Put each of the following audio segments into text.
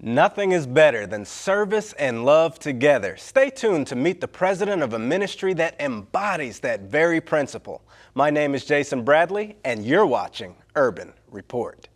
Nothing is better than service and love together. Stay tuned to meet the president of a ministry that embodies that very principle. My name is Jason Bradley, and you're watching Urban Report.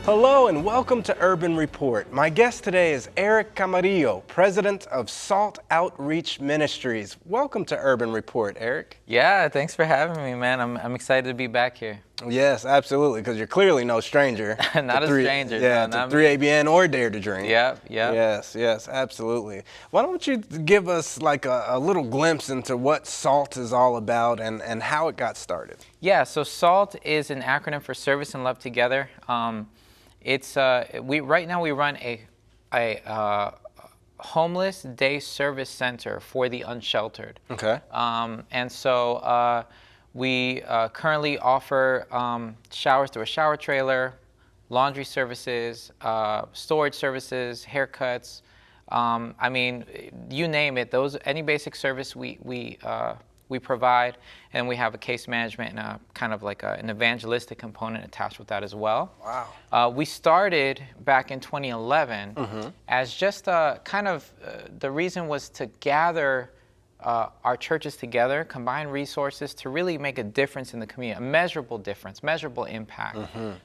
Hello and welcome to Urban Report. My guest today is Eric Camarillo, president of Salt Outreach Ministries. Welcome to Urban Report, Eric. Yeah, thanks for having me, man. I'm excited to be back here. Yes, absolutely, because you're clearly no stranger. Not a stranger. Yeah, no, to 3ABN or Dare to Dream. Yeah. Yes, absolutely. Why don't you give us like a little glimpse into what SALT is all about and how it got started? Yeah, so SALT is an acronym for Service and Love Together. Right now we run a homeless day service center for the unsheltered. Okay. And so we currently offer showers through a shower trailer, laundry services, storage services, haircuts. I mean, you name it. Any basic service we provide, and we have a case management and a kind of like an evangelistic component attached with that as well. Wow. We started back in 2011 as just the reason was to gather our churches together, combine resources to really make a difference in the community, a measurable difference, measurable impact.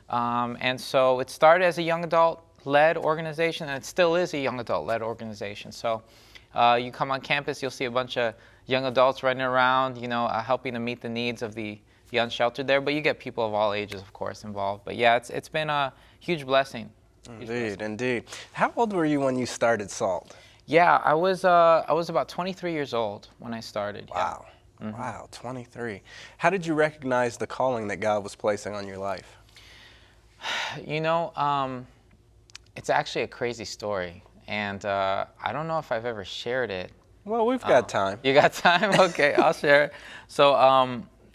And so it started as a young adult-led organization, and it still is a young adult-led organization. So you come on campus, you'll see a bunch of young adults running around, helping to meet the needs of the unsheltered there. But you get people of all ages, of course, involved. But yeah, it's been a huge blessing. Indeed. How old were you when you started SALT? Yeah, I was about 23 years old when I started. Wow. Yeah. Wow, 23. How did you recognize the calling that God was placing on your life? It's actually a crazy story, and I don't know if I've ever shared it. Well, we've got time. You got time? Okay, I'll share it. So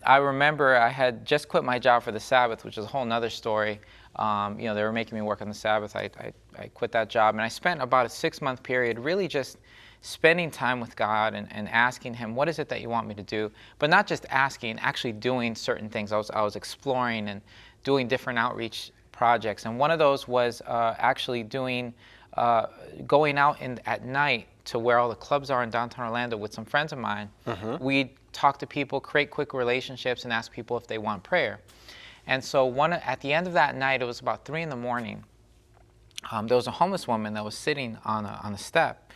I remember I had just quit my job for the Sabbath, which is a whole nother story. They were making me work on the Sabbath. I quit that job, and I spent about a 6-month period really just spending time with God and asking Him, what is it that you want me to do? But not just asking, actually doing certain things. I was exploring and doing different outreach projects, and one of those was actually going out at night to where all the clubs are in downtown Orlando with some friends of mine. We'd talk to people, create quick relationships, and ask people if they want prayer. And so at the end of that night, it was about 3 in the morning, there was a homeless woman that was sitting on a step.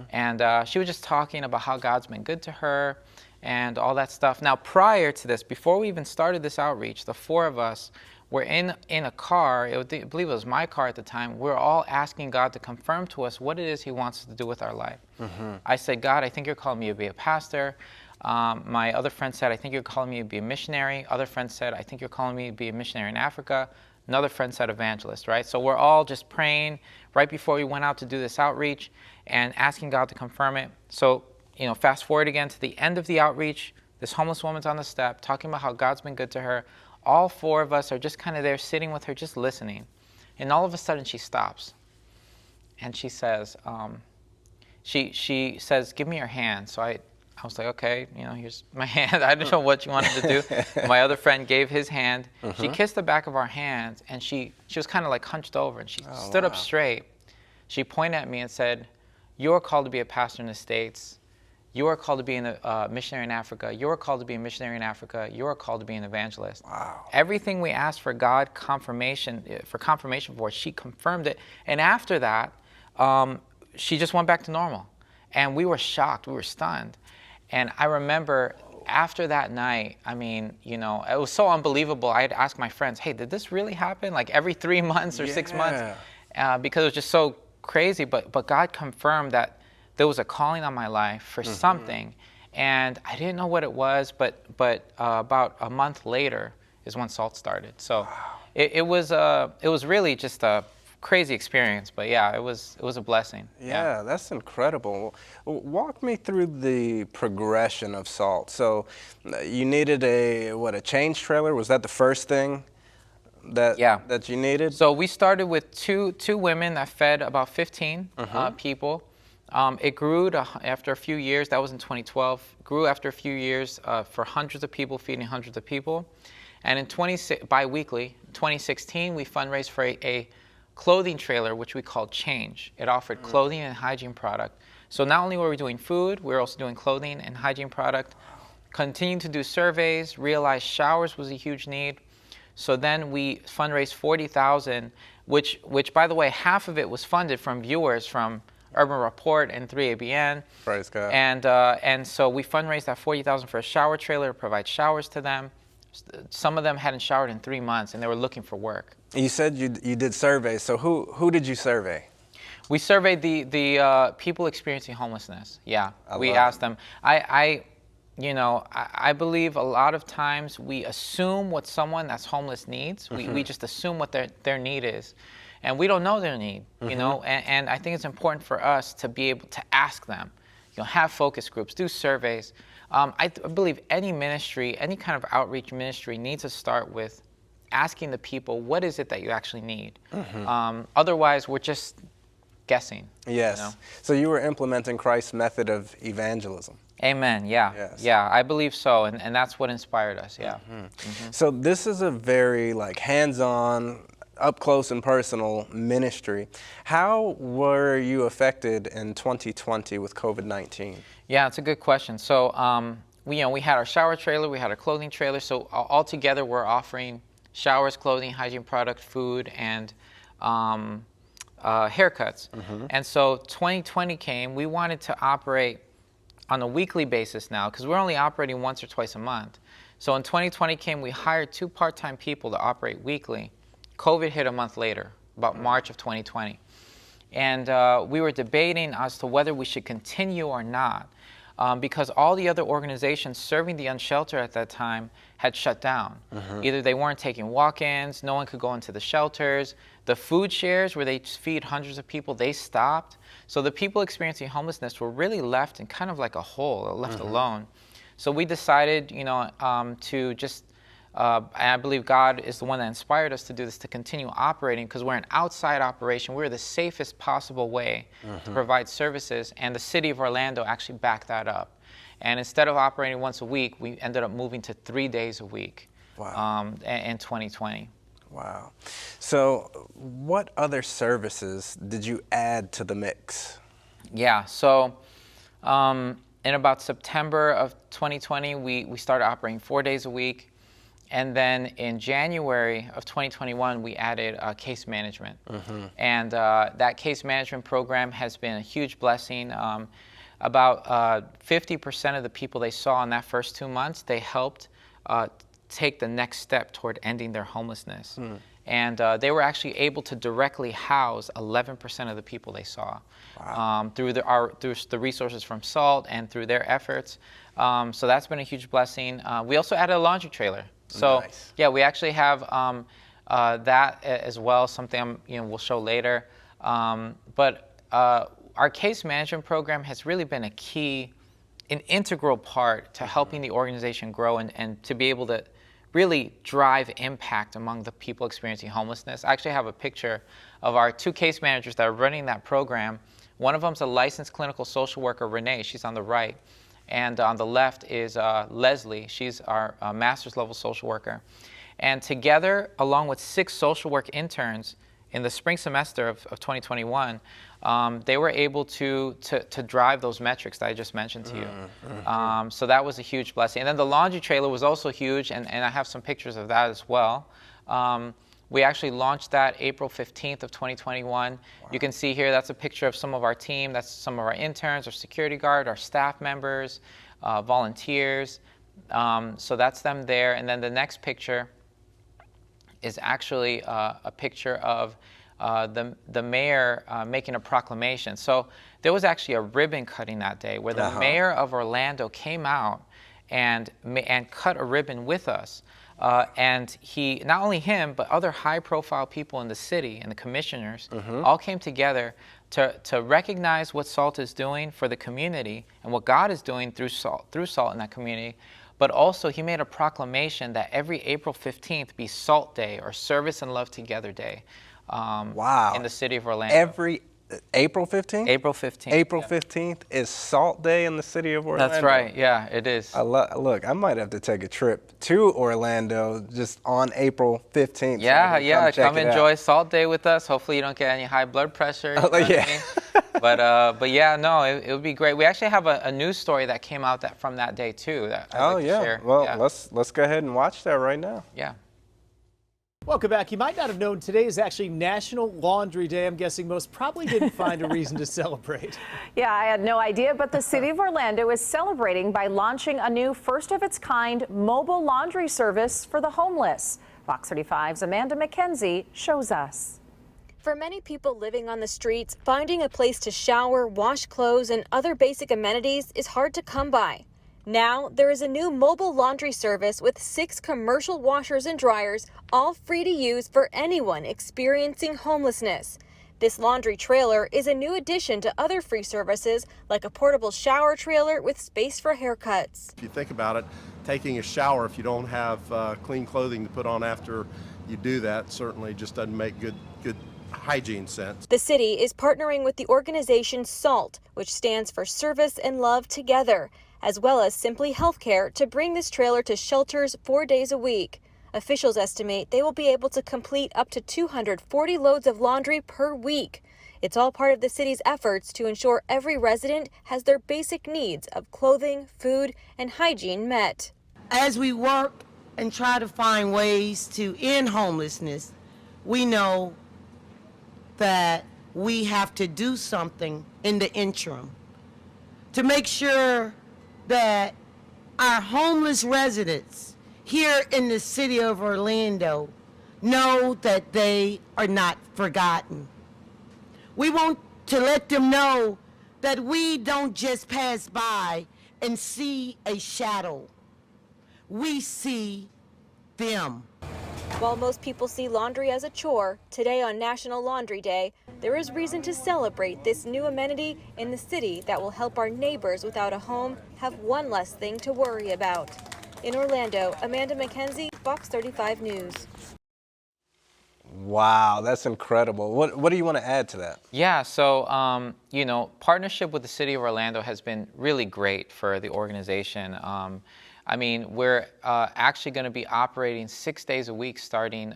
And she was just talking about how God's been good to her and all that stuff. Now, prior to this, before we even started this outreach, the 4 of us were in a car. I believe it was my car at the time. We were all asking God to confirm to us what it is He wants us to do with our life. I said, God, I think you're calling me to be a pastor. My other friend said, I think you're calling me to be a missionary. Other friends said, I think you're calling me to be a missionary in Africa. Another friend said evangelist, right? So we're all just praying right before we went out to do this outreach and asking God to confirm it. So, fast forward again to the end of the outreach. This homeless woman's on the step talking about how God's been good to her. All 4 of us are just kind of there sitting with her, just listening. And all of a sudden she stops. And she says, she says, give me your hand. So I was like, okay, here's my hand. I don't know what you wanted to do. My other friend gave his hand. She kissed the back of our hands, and she was kind of like hunched over, and she stood up straight. She pointed at me and said, you are called to be a pastor in the States. You are called to be a missionary in Africa. You are called to be a missionary in Africa. You are called to be an evangelist. Wow. Everything we asked for God confirmation for, she confirmed it. And after that, she just went back to normal. And we were shocked. We were stunned. And I remember after that night, it was so unbelievable. I had to ask my friends, hey, did this really happen? Like every 3 months or 6 months? Because it was just so crazy. But God confirmed that there was a calling on my life for something, and I didn't know what it was, but about a month later is when SALT started. So it was really just a crazy experience, but yeah, it was a blessing. Yeah, that's incredible. Walk me through the progression of SALT. So you needed a change trailer? Was that the first thing that you needed? So we started with two women that fed about 15 people. It grew after a few years. That was in 2012. Grew after a few years for hundreds of people, feeding hundreds of people. And in bi-weekly, 2016, we fundraised for a clothing trailer, which we called Change. It offered clothing and hygiene product. So not only were we doing food, we were also doing clothing and hygiene product. Continuing to do surveys, realized showers was a huge need. So then we fundraised $40,000, which by the way, half of it was funded from viewers from Urban Report and 3ABN. Praise God. And so we fundraised that $40,000 for a shower trailer to provide showers to them. Some of them hadn't showered in 3 months, and they were looking for work. You said you did surveys. So who did you survey? We surveyed the people experiencing homelessness. Yeah, we asked them. I believe a lot of times we assume what someone that's homeless needs. We just assume what their need is, and we don't know their need. You know, and I think it's important for us to be able to ask them. Have focus groups, do surveys. I believe any ministry, any kind of outreach ministry needs to start with asking the people, what is it that you actually need? Otherwise, we're just guessing. Yes. So you were implementing Christ's method of evangelism. Amen. Yeah. Yes. Yeah, I believe so, and that's what inspired us. Yeah. So this is a very hands-on, up close and personal ministry. How were you affected in 2020 with COVID-19? Yeah, it's a good question. So we had our shower trailer, we had our clothing trailer. So all together, we're offering showers, clothing, hygiene product, food, and haircuts. And so 2020 came. We wanted to operate on a weekly basis now because we're only operating once or twice a month. So in 2020 came, we hired 2 part-time people to operate weekly. COVID hit a month later, about March of 2020. And we were debating as to whether we should continue or not because all the other organizations serving the unsheltered at that time had shut down. Either they weren't taking walk-ins, no one could go into the shelters. The food shares where they feed hundreds of people, they stopped. So the people experiencing homelessness were really left in kind of like a hole, left alone. So we decided, to just, and I believe God is the one that inspired us to do this, to continue operating because we're an outside operation. We're the safest possible way to provide services, and the city of Orlando actually backed that up. And instead of operating once a week, we ended up moving to 3 days a week. Wow. In 2020. Wow. So what other services did you add to the mix? Yeah, so in about September of 2020, we started operating 4 days a week. And then in January of 2021, we added case management. And that case management program has been a huge blessing. About 50% of the people they saw in that first 2 months, they helped take the next step toward ending their homelessness. And they were actually able to directly house 11% of the people they saw. Wow. Through the resources from SALT and through their efforts. So that's been a huge blessing. We also added a laundry trailer. So nice. Yeah, we actually have that as well, something we'll show later. But our case management program has really been an integral part to helping the organization grow and to be able to really drive impact among the people experiencing homelessness. I actually have a picture of our 2 case managers that are running that program. One of them is a licensed clinical social worker, Renee. She's on the right. And on the left is Leslie. She's our master's level social worker. And together, along with 6 social work interns in the spring semester of 2021, they were able to drive those metrics that I just mentioned to you. So that was a huge blessing. And then the laundry trailer was also huge, and I have some pictures of that as well. We actually launched that April 15th of 2021. Wow. You can see here, that's a picture of some of our team. That's some of our interns, our security guard, our staff members, volunteers. So that's them there. And then the next picture is actually a picture of the mayor making a proclamation. So there was actually a ribbon cutting that day where the mayor of Orlando came out and cut a ribbon with us. And he, not only him, but other high-profile people in the city and the commissioners all came together to recognize what SALT is doing for the community and what God is doing through SALT in that community. But also, he made a proclamation that every April 15th be SALT Day, or Service and Love Together Day, in the city of Orlando. Every April 15th? April 15th. April 15th is SALT Day in the city of Orlando. That's right. Yeah, it is. Look, I might have to take a trip to Orlando just on April 15th. Yeah, come enjoy SALT Day with us. Hopefully you don't get any high blood pressure. You know what I mean? But yeah, no, it would be great. We actually have a news story that came out from that day too. That I'd like to share. Well, let's go ahead and watch that right now. Yeah. Welcome back. You might not have known today is actually National Laundry Day. I'm guessing most probably didn't find a reason to celebrate. Yeah, I had no idea, but the city of Orlando is celebrating by launching a new first-of-its-kind mobile laundry service for the homeless. Fox 35's Amanda McKenzie shows us. For many people living on the streets, finding a place to shower, wash clothes, and other basic amenities is hard to come by. Now, there is a new mobile laundry service with 6 commercial washers and dryers, all free to use for anyone experiencing homelessness. This laundry trailer is a new addition to other free services, like a portable shower trailer with space for haircuts. If you think about it, taking a shower, if you don't have clean clothing to put on after you do that, certainly just doesn't make good hygiene sense. The city is partnering with the organization SALT, which stands for Service and Love Together, as well as Simply Healthcare, to bring this trailer to shelters 4 days a week. Officials estimate they will be able to complete up to 240 loads of laundry per week. It's all part of the city's efforts to ensure every resident has their basic needs of clothing, food, and hygiene met. As we work and try to find ways to end homelessness, we know that we have to do something in the interim to make sure that our homeless residents here in the city of Orlando know that they are not forgotten. We want to let them know that we don't just pass by and see a shadow. We see them. While most people see laundry as a chore, today on National Laundry Day, there is reason to celebrate this new amenity in the city that will help our neighbors without a home have one less thing to worry about. In Orlando, Amanda McKenzie, Fox 35 News. Wow, that's incredible. What do you want to add to that? Yeah, so, you know, partnership with the city of Orlando has been really great for the organization. I mean, we're actually going to be operating 6 days a week starting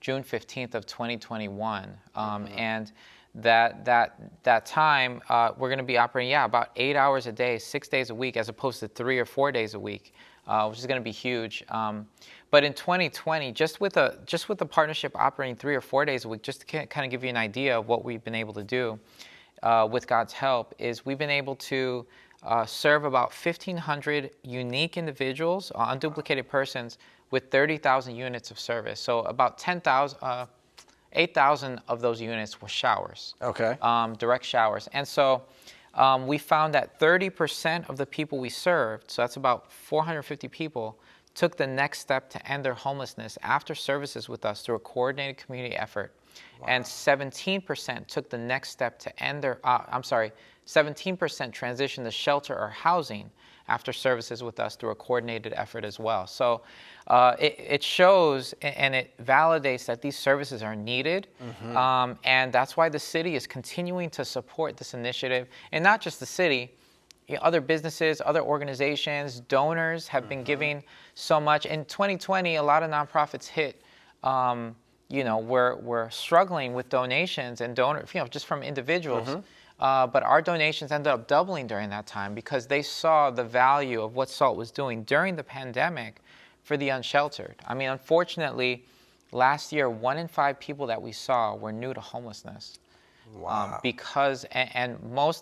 June 15th of 2021. And that time, we're going to be operating, about 8 hours a day, 6 days a week, as opposed to 3 or 4 days a week, which is going to be huge. But in 2020, just with the partnership operating 3 or 4 days a week, just to kind of give you an idea of what we've been able to do with God's help, is we've been able to serve about 1,500 unique individuals, unduplicated persons, with 30,000 units of service. So about 8,000 of those units were showers. Okay. Direct showers. And so we found that 30% of the people we served, so that's about 450 people, took the next step to end their homelessness after services with us through a coordinated community effort. Wow. And 17% took the next step to end their, 17% transitioned to shelter or housing after services with us through a coordinated effort as well. So it shows and it validates that these services are needed. And that's why the city is continuing to support this initiative. And not just the city, other businesses, other organizations, donors have been giving so much. In 2020, a lot of nonprofits hit, we're struggling with donations and donors, just from individuals. But our donations ended up doubling during that time because they saw the value of what SALT was doing during the pandemic for the unsheltered. I mean, unfortunately, last year, 1 in 5 people that we saw were new to homelessness. Wow. Because, and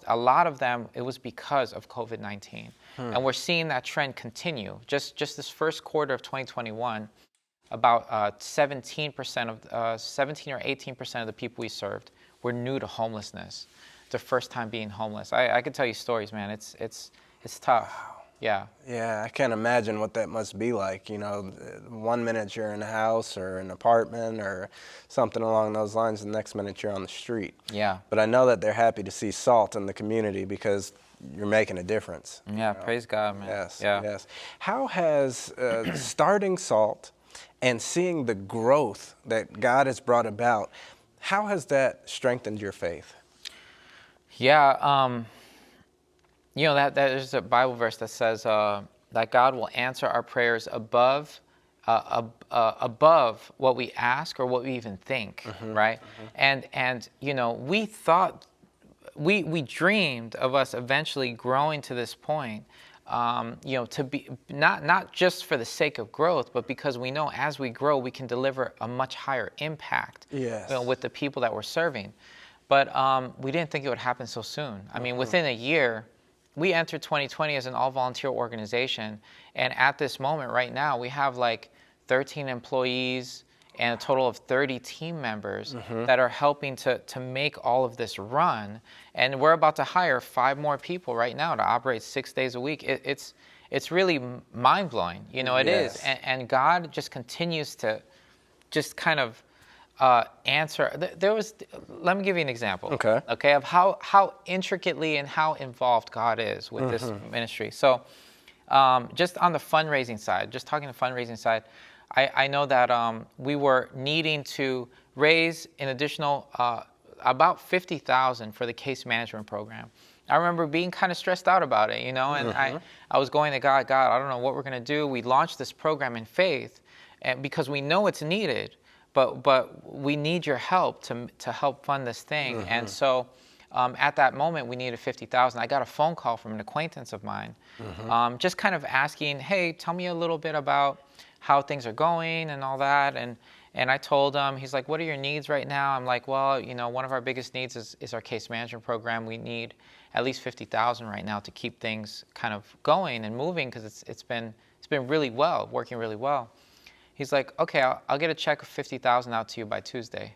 a lot of them, it was because of COVID-19. And we're seeing that trend continue. Just this first quarter of 2021, about 17% of, 17 or 18% of the people we served were new to homelessness. Their first time being homeless. I could tell you stories, man. It's tough. Yeah. Yeah, I can't imagine what that must be like. You know, 1 minute you're in a house or an apartment or something along those lines, the next minute you're on the street. Yeah. But I know that they're happy to see SALT in the community because you're making a difference. Yeah, praise God, man. Yes, Yeah. yes. How has starting SALT and seeing the growth that God has brought about, how has that strengthened your faith? Yeah, you know, that there's a Bible verse that says that God will answer our prayers above what we ask or what we even think, right? And you know, we thought, we dreamed of us eventually growing to this point, you know, to be not just for the sake of growth, but because we know as we grow, we can deliver a much higher impact, Yes. you know, with the people that we're serving. But we didn't think it would happen so soon. I mean, within a year, we entered 2020 as an all-volunteer organization, and at this moment right now, we have like 13 employees and a total of 30 team members that are helping to make all of this run. And we're about to hire 5 more people right now to operate 6 days a week. It's really mind-blowing, you know, it is. Yes. And God just continues to just kind of answer. Let me give you an example. Okay, of how intricately and how involved God is with this ministry. So just on the fundraising side, just talking the fundraising side, I know that we were needing to raise an additional about $50,000 for the case management program. I remember being kind of stressed out about it, you know, and I was going to God, I don't know what we're going to do. We launched this program in faith, and because we know it's needed, but we need your help to help fund this thing. And so at that moment, we needed $50,000. I got a phone call from an acquaintance of mine, just kind of asking, hey, tell me a little bit about how things are going and all that. And I told him, he's like, what are your needs right now? I'm like, well, you know, one of our biggest needs is our case management program. We need at least $50,000 right now to keep things kind of going and moving, because it's been really well, working really well. He's like, okay, I'll get a check of $50,000 out to you by Tuesday.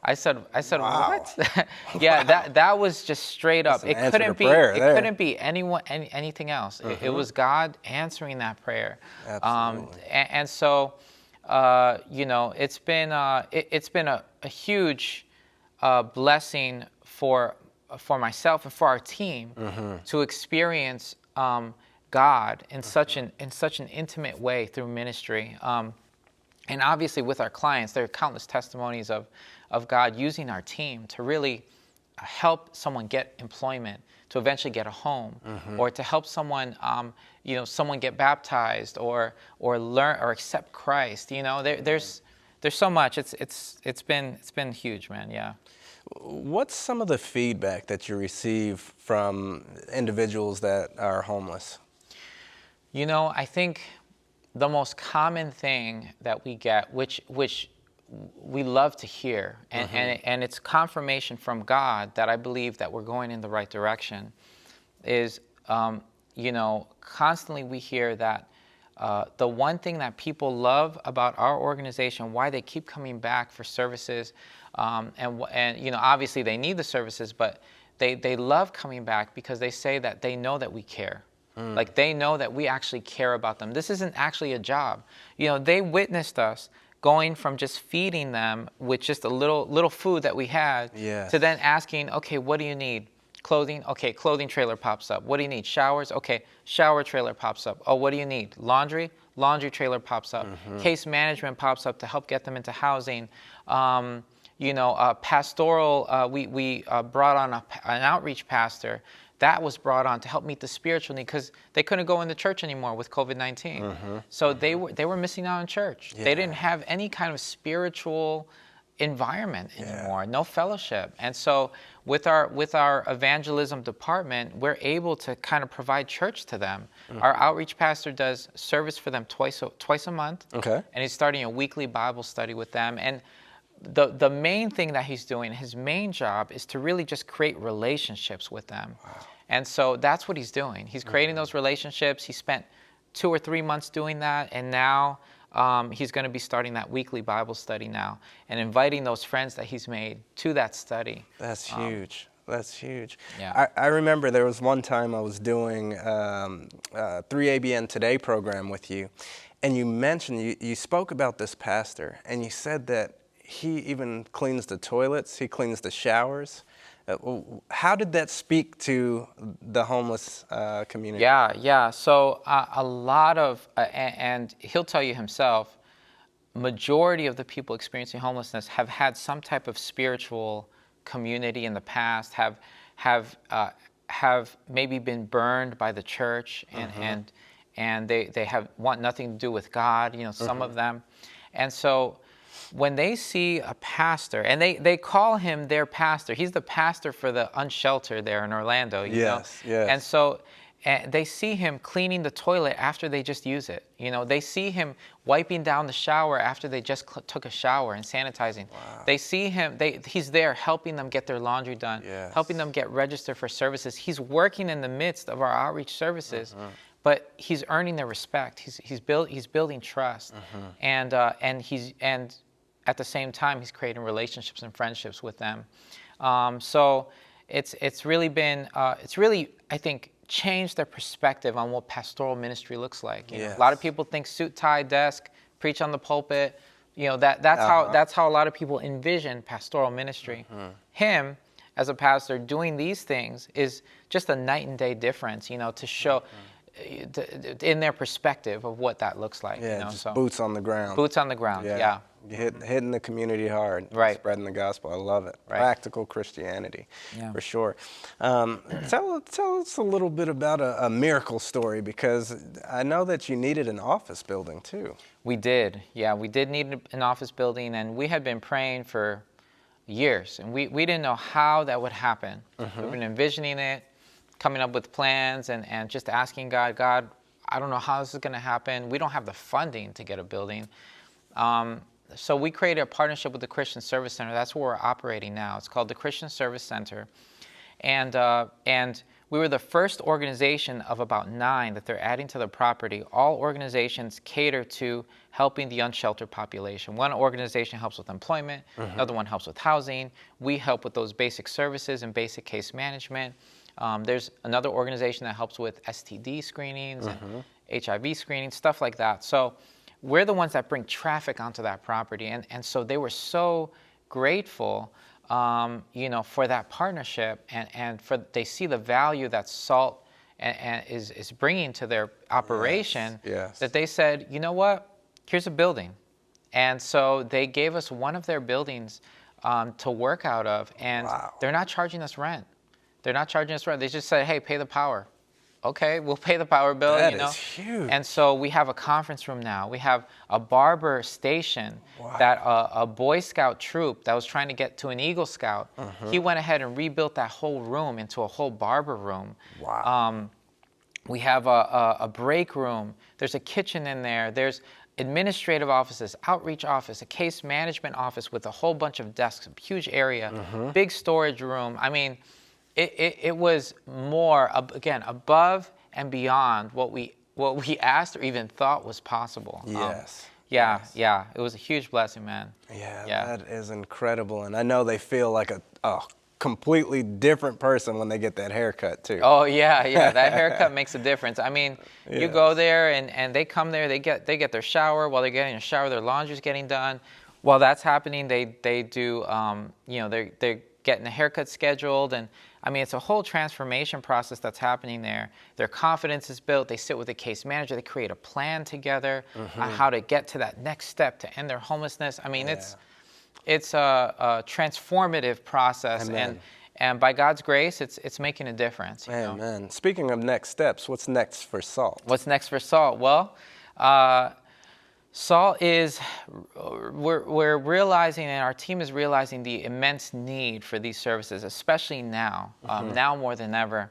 I said, Wow. What? Yeah, that was just straight up. It couldn't be anything else. It was God answering that prayer. Absolutely. And so, you know, it's been a huge blessing for myself and for our team to experience God in such an intimate way through ministry. And obviously with our clients, there are countless testimonies of God using our team to really help someone get employment, to eventually get a home, or to help someone, you know, someone get baptized or learn or accept Christ. You know, there's so much. It's been huge, man. Yeah. What's some of the feedback that you receive from individuals that are homeless? You know, I think the most common thing that we get, which we love to hear, and it's confirmation from God that I believe that we're going in the right direction, is, you know, constantly we hear that the one thing that people love about our organization, why they keep coming back for services, and you know, obviously they need the services, but they love coming back because they say that they know that we care. Like they know that we actually care about them. This isn't actually a job. You know, they witnessed us going from just feeding them with just a little food that we had, to then asking, okay, what do you need? Clothing? Okay, clothing trailer pops up. What do you need? Showers? Okay, shower trailer pops up. Oh, what do you need? Laundry? Laundry trailer pops up. Case management pops up to help get them into housing. You know, pastoral, we brought on an outreach pastor. That was brought on to help meet the spiritual need, because they couldn't go into church anymore with COVID-19. So they were missing out on church. They didn't have any kind of spiritual environment anymore, no fellowship. And so with our evangelism department, we're able to kind of provide church to them. Our outreach pastor does service for them twice a month. And he's starting a weekly Bible study with them. And the main thing that he's doing, his main job, is to really just create relationships with them. And so that's what he's doing. He's creating those relationships. He spent 2 or 3 months doing that, and now he's going to be starting that weekly Bible study now and inviting those friends that he's made to that study. That's huge. That's huge. Yeah. I remember there was one time I was doing a 3ABN Today program with you, and you mentioned, you spoke about this pastor, and you said that he even cleans the toilets, he cleans the showers. How did that speak to the homeless community? Yeah. So a lot of, and he'll tell you himself, majority of the people experiencing homelessness have had some type of spiritual community in the past, have maybe been burned by the church, and they have want nothing to do with God, you know, some of them. And so when they see a pastor, and they call him their pastor, he's the pastor for the unsheltered there in Orlando, you know? Yes. And so they see him cleaning the toilet after they just use it. You know, they see him wiping down the shower after they just took a shower and sanitizing. Wow. They see him, he's there helping them get their laundry done, helping them get registered for services. He's working in the midst of our outreach services, but he's earning their respect. He's building trust, and at the same time, he's creating relationships and friendships with them. So it's really been, I think, changed their perspective on what pastoral ministry looks like. You know, a lot of people think suit, tie, desk, preach on the pulpit. You know, that's how a lot of people envision pastoral ministry. Him, as a pastor, doing these things is just a night and day difference, you know, to show in their perspective of what that looks like. Yeah, you know? just So, boots on the ground. boots on the ground, yeah. Hitting the community hard, right. Spreading the gospel. I love it. Right. Practical Christianity, yeah. for sure. Tell us a little bit about a miracle story, because I know that you needed an office building too. We did, yeah. We did need an office building, and we had been praying for years, and we didn't know how that would happen. We've been envisioning it, coming up with plans, and just asking God, I don't know how this is going to happen. We don't have the funding to get a building. So we created a partnership with the Christian Service Center. That's where we're operating now. It's called the Christian Service Center. And we were the first organization of about 9 that they're adding to the property. All organizations cater to helping the unsheltered population. One organization helps with employment. Another one helps with housing. We help with those basic services and basic case management. There's another organization that helps with STD screenings and HIV screenings, stuff like that. So we're the ones that bring traffic onto that property. And so they were so grateful, you know, for that partnership, and they see the value that SALT is bringing to their operation, that they said, you know what, here's a building. And so they gave us one of their buildings to work out of, and they're not charging us rent. They're not charging us rent. They just said, hey, pay the power. Okay, we'll pay the power bill, That you know. is huge. And so we have a conference room now. We have a barber station that a Boy Scout troop that was trying to get to an Eagle Scout, he went ahead and rebuilt that whole room into a whole barber room. Wow. We have a break room. There's a kitchen in there. There's administrative offices, outreach office, a case management office with a whole bunch of desks, a huge area, big storage room. I mean, it was more, again, above and beyond what we asked or even thought was possible. Yeah, it was a huge blessing, man. Yeah, that is incredible. And I know they feel like a completely different person when they get that haircut too. Oh yeah, that haircut makes a difference. I mean, you go there and they come there, they get their shower. While they're getting a shower, their laundry's getting done. While that's happening, they do, you know, they're getting a haircut scheduled, and I mean, it's a whole transformation process that's happening there. Their confidence is built. They sit with the case manager. They create a plan together on how to get to that next step to end their homelessness. I mean, it's a transformative process, and by God's grace, it's making a difference. Amen. Speaking of next steps, what's next for SALT? What's next for SALT? Well, SALT is, we're realizing, and our team is realizing, the immense need for these services, especially now, now more than ever.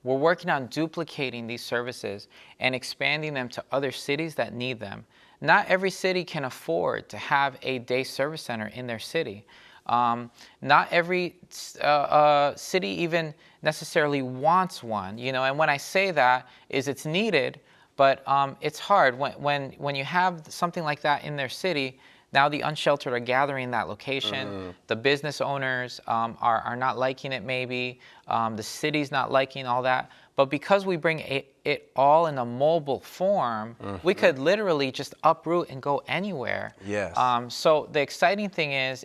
We're working on duplicating these services and expanding them to other cities that need them. Not every city can afford to have a day service center in their city. Not every city even necessarily wants one, you know, and when I say that, is it's needed, but it's hard when you have something like that in their city. now the unsheltered are gathering in that location. The business owners are not liking it maybe. The city's not liking all that. But because we bring it all in a mobile form, we could literally just uproot and go anywhere. Yes. So the exciting thing is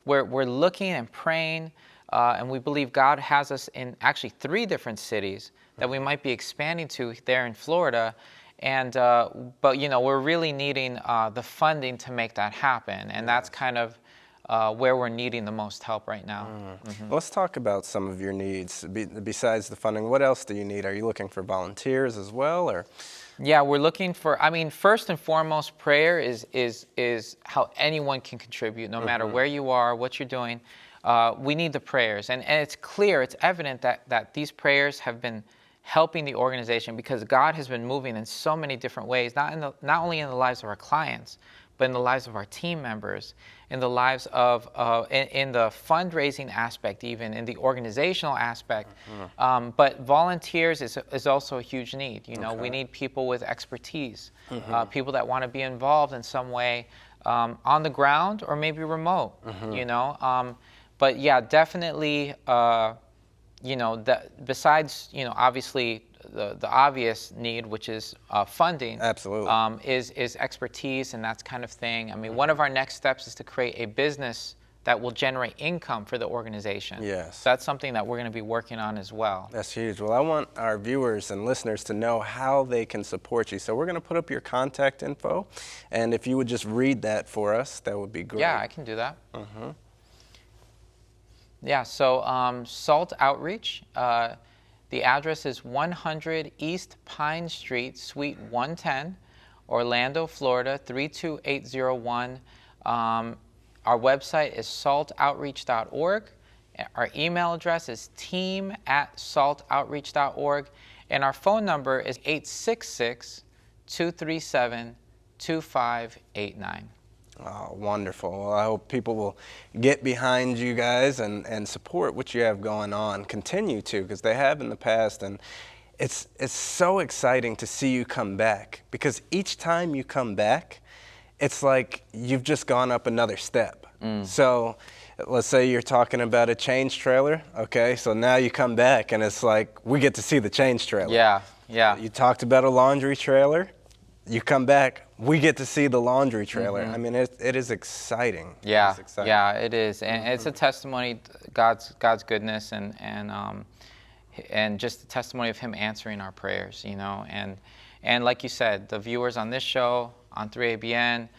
we're looking and praying, and we believe God has us in actually 3 different cities that we might be expanding to there in Florida. And but you know, we're really needing the funding to make that happen, and that's kind of where we're needing the most help right now. Let's talk about some of your needs. Besides the funding, what else do you need? Are you looking for volunteers as well, or? Yeah, we're looking for, I mean, first and foremost, prayer is how anyone can contribute, no matter where you are, what you're doing. We need the prayers. And it's clear, it's evident that these prayers have been helping the organization because God has been moving in so many different ways, not only in the lives of our clients, but in the lives of our team members, in the lives of, in the fundraising aspect even, in the organizational aspect. But volunteers is also a huge need. You know, we need people with expertise, people that want to be involved in some way on the ground or maybe remote, you know. But yeah, definitely, you know, besides, you know, obviously, the obvious need, which is funding, Absolutely. is expertise and that kind of thing. I mean, one of our next steps is to create a business that will generate income for the organization. Yes. So that's something that we're going to be working on as well. That's huge. Well, I want our viewers and listeners to know how they can support you. So we're going to put up your contact info, and if you would just read that for us, that would be great. Yeah, I can do that. Yeah, so SALT Outreach, the address is 100 East Pine Street, Suite 110, Orlando, Florida, 32801. Our website is saltoutreach.org. Our email address is team@saltoutreach.org. And our phone number is 866-237-2589. Oh, wonderful. Well, I hope people will get behind you guys and support what you have going on. Continue to, because they have in the past. And it's so exciting to see you come back, because each time you come back, it's like you've just gone up another step. So let's say you're talking about a change trailer. Okay, so now you come back and it's like we get to see the change trailer. Yeah, yeah. You talked about a laundry trailer. You come back, we get to see the laundry trailer. I mean, it is exciting. Yeah, it is exciting. yeah, it is, and it's a testimony God's goodness and just a testimony of Him answering our prayers, you know. And like you said, the viewers on this show, on 3ABN,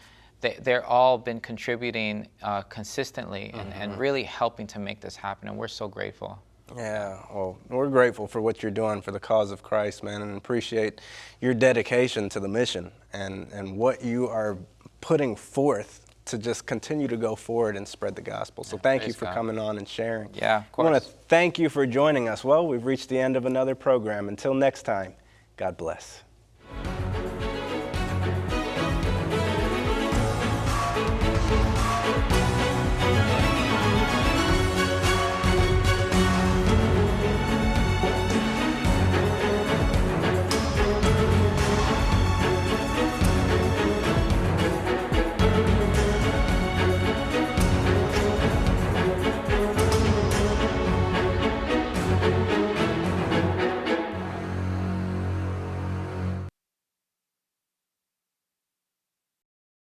they're all been contributing consistently and really helping to make this happen, and we're so grateful. Yeah, well, we're grateful for what you're doing for the cause of Christ, man, and appreciate your dedication to the mission and what you are putting forth to just continue to go forward and spread the gospel. So thank you for coming on and sharing. Yeah, of course. I want to thank you for joining us. Well, we've reached the end of another program. Until next time, God bless.